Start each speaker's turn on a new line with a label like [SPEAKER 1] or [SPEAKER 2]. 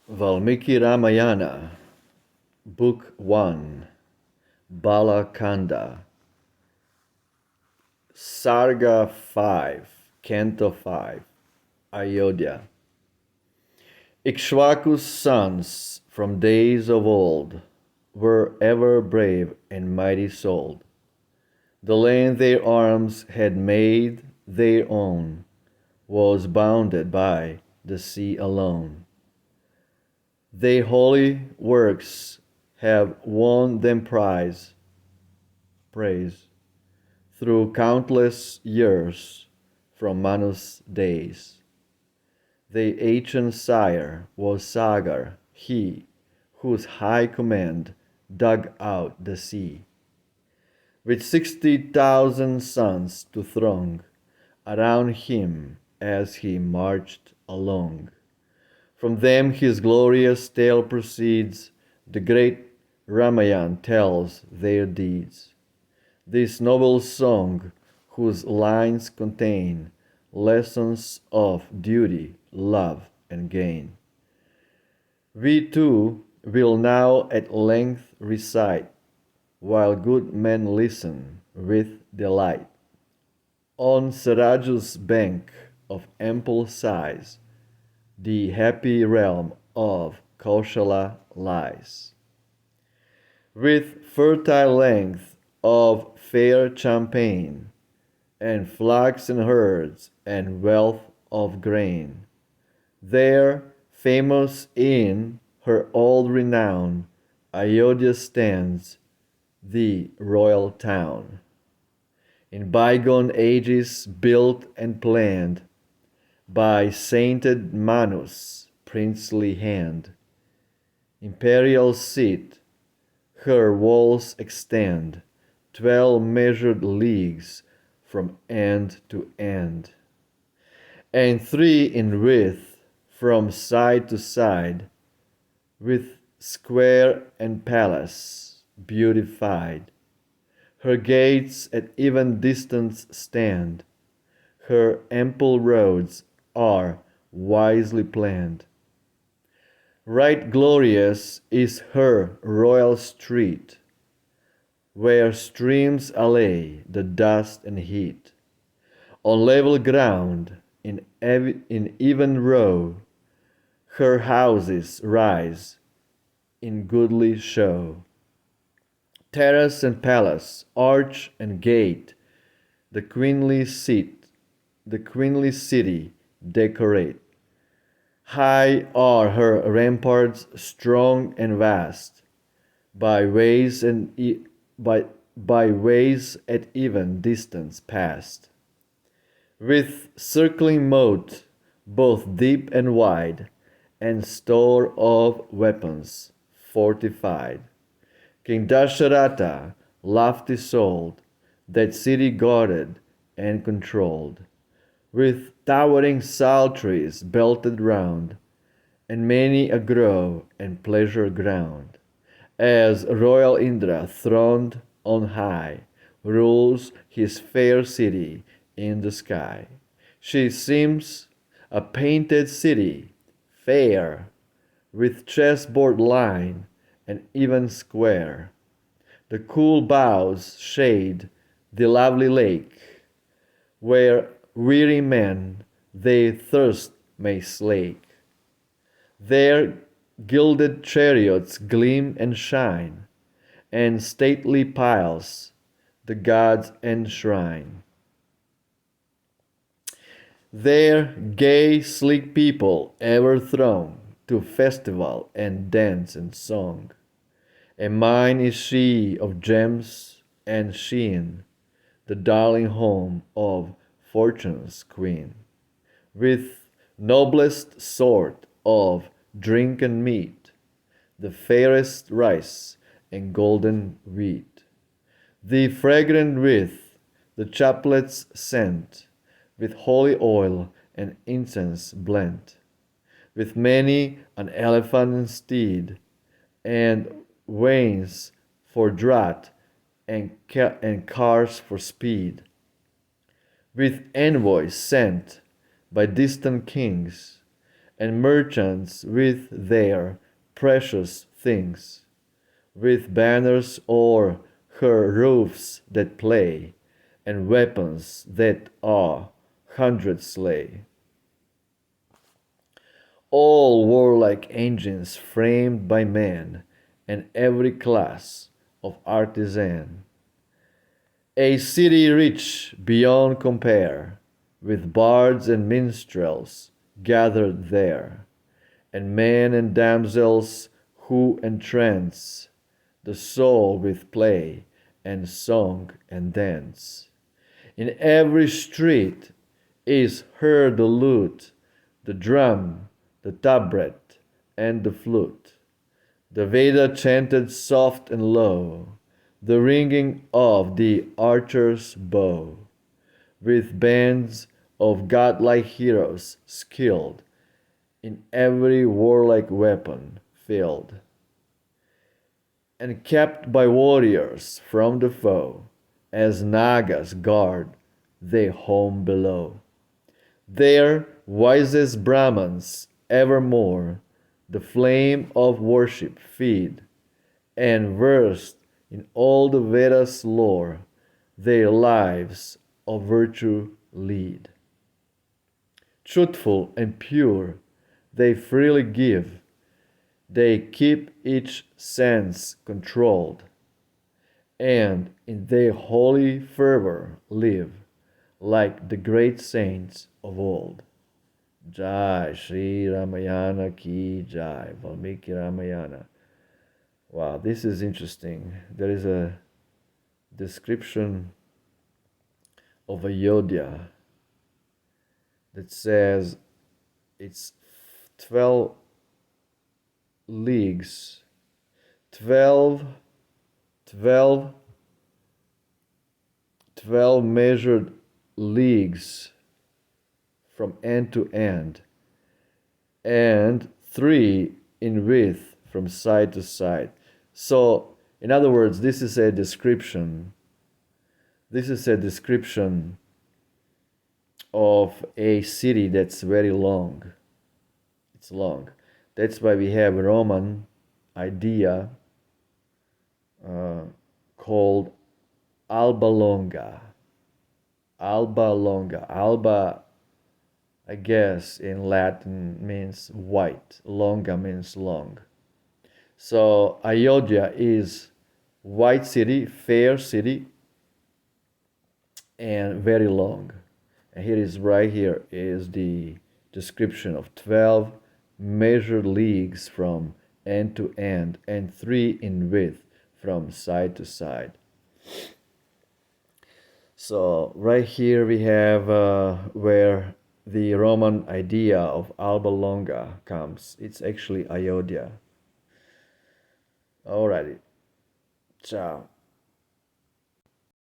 [SPEAKER 1] Valmiki Ramayana, Book 1, Bala Kanda, Sarga 5, Canto 5, Ayodhya. Ikshvaku's sons from days of old were ever brave and mighty souled. The land their arms had made their own was bounded by the sea alone. Their holy works have won them praise through countless years from Manu's days. The ancient sire was Sarga, he whose high command dug out the sea. With 60,000 sons to throng around him as he marched along. From them his glorious tale proceeds, the great Ramayana tells their deeds. This noble song, whose lines contain lessons of duty, love, and gain, we too will now at length recite, while good men listen with delight. On Saraju's bank of ample size, the happy realm of Kaushala lies. With fertile length of fair champaign, and flocks and herds, and wealth of grain, there, famous in her old renown, Ayodhya stands, the royal town. In bygone ages built and planned by sainted Manu's princely hand, imperial seat, her walls extend 12 measured leagues from end to end, and 3 in width from side to side, with square and palace beautified. Her gates at even distance stand, her ample roads are wisely planned. Right glorious is her royal street, where streams allay the dust and heat. On level ground, in even row, her houses rise in goodly show. Terrace and palace, arch and gate, the queenly city decorate. High are her ramparts, strong and vast, by ways at even distance passed, with circling moat, both deep and wide, and store of weapons fortified. King Dasharatha, lofty souled, that city guarded and controlled, with towering saltries belted round, and many a grove and pleasure ground. As royal Indra, throned on high, rules his fair city in the sky. She seems a painted city, fair, with chessboard line and even square. The cool boughs shade the lovely lake, where weary men their thirst may slake. There gilded chariots gleam and shine, and stately piles the gods enshrine. There gay, sleek people ever throng to festival and dance and song. And mine is she of gems and sheen, the darling home of Fortune's queen, with noblest sort of drink and meat, the fairest rice and golden wheat, the fragrant wreath, the chaplets scent, with holy oil and incense blent, with many an elephant and steed, and wains for draught and cars for speed, with envoys sent by distant kings, and merchants with their precious things, with banners o'er her roofs that play, and weapons that awe hundreds slay. All warlike engines framed by man, and every class of artisan. A city rich beyond compare, with bards and minstrels gathered there, and men and damsels who entrance the soul with play and song and dance. In every street is heard the lute, the drum, the tabret, and the flute. The Veda chanted soft and low, the ringing of the archer's bow, with bands of godlike heroes skilled, in every warlike weapon filled, and kept by warriors from the foe, as Nagas guard their home below. There wisest Brahmans evermore the flame of worship feed, and versed in all the Vedas lore, their lives of virtue lead. Truthful and pure, they freely give, they keep each sense controlled, and in their holy fervor live, like the great saints of old. Jai Shri Ramayana Ki Jai, Valmiki Ramayana. Wow, this is interesting. There is a description of Ayodhya that says it's 12 leagues, 12, 12, 12 measured leagues from end to end, and 3 in width from side to side. So, in other words, this is a description. This is a description of a city that's very long. It's long. That's why we have a Roman idea called Alba Longa. Alba Longa. Alba, I guess, in Latin means white. Longa means long. So Ayodhya is white city, fair city, and very long. And here is right here is the description of 12 measured leagues from end to end, and 3 in width from side to side. So right here we have where the Roman idea of Alba Longa comes. It's actually Ayodhya. Alrighty. Ciao.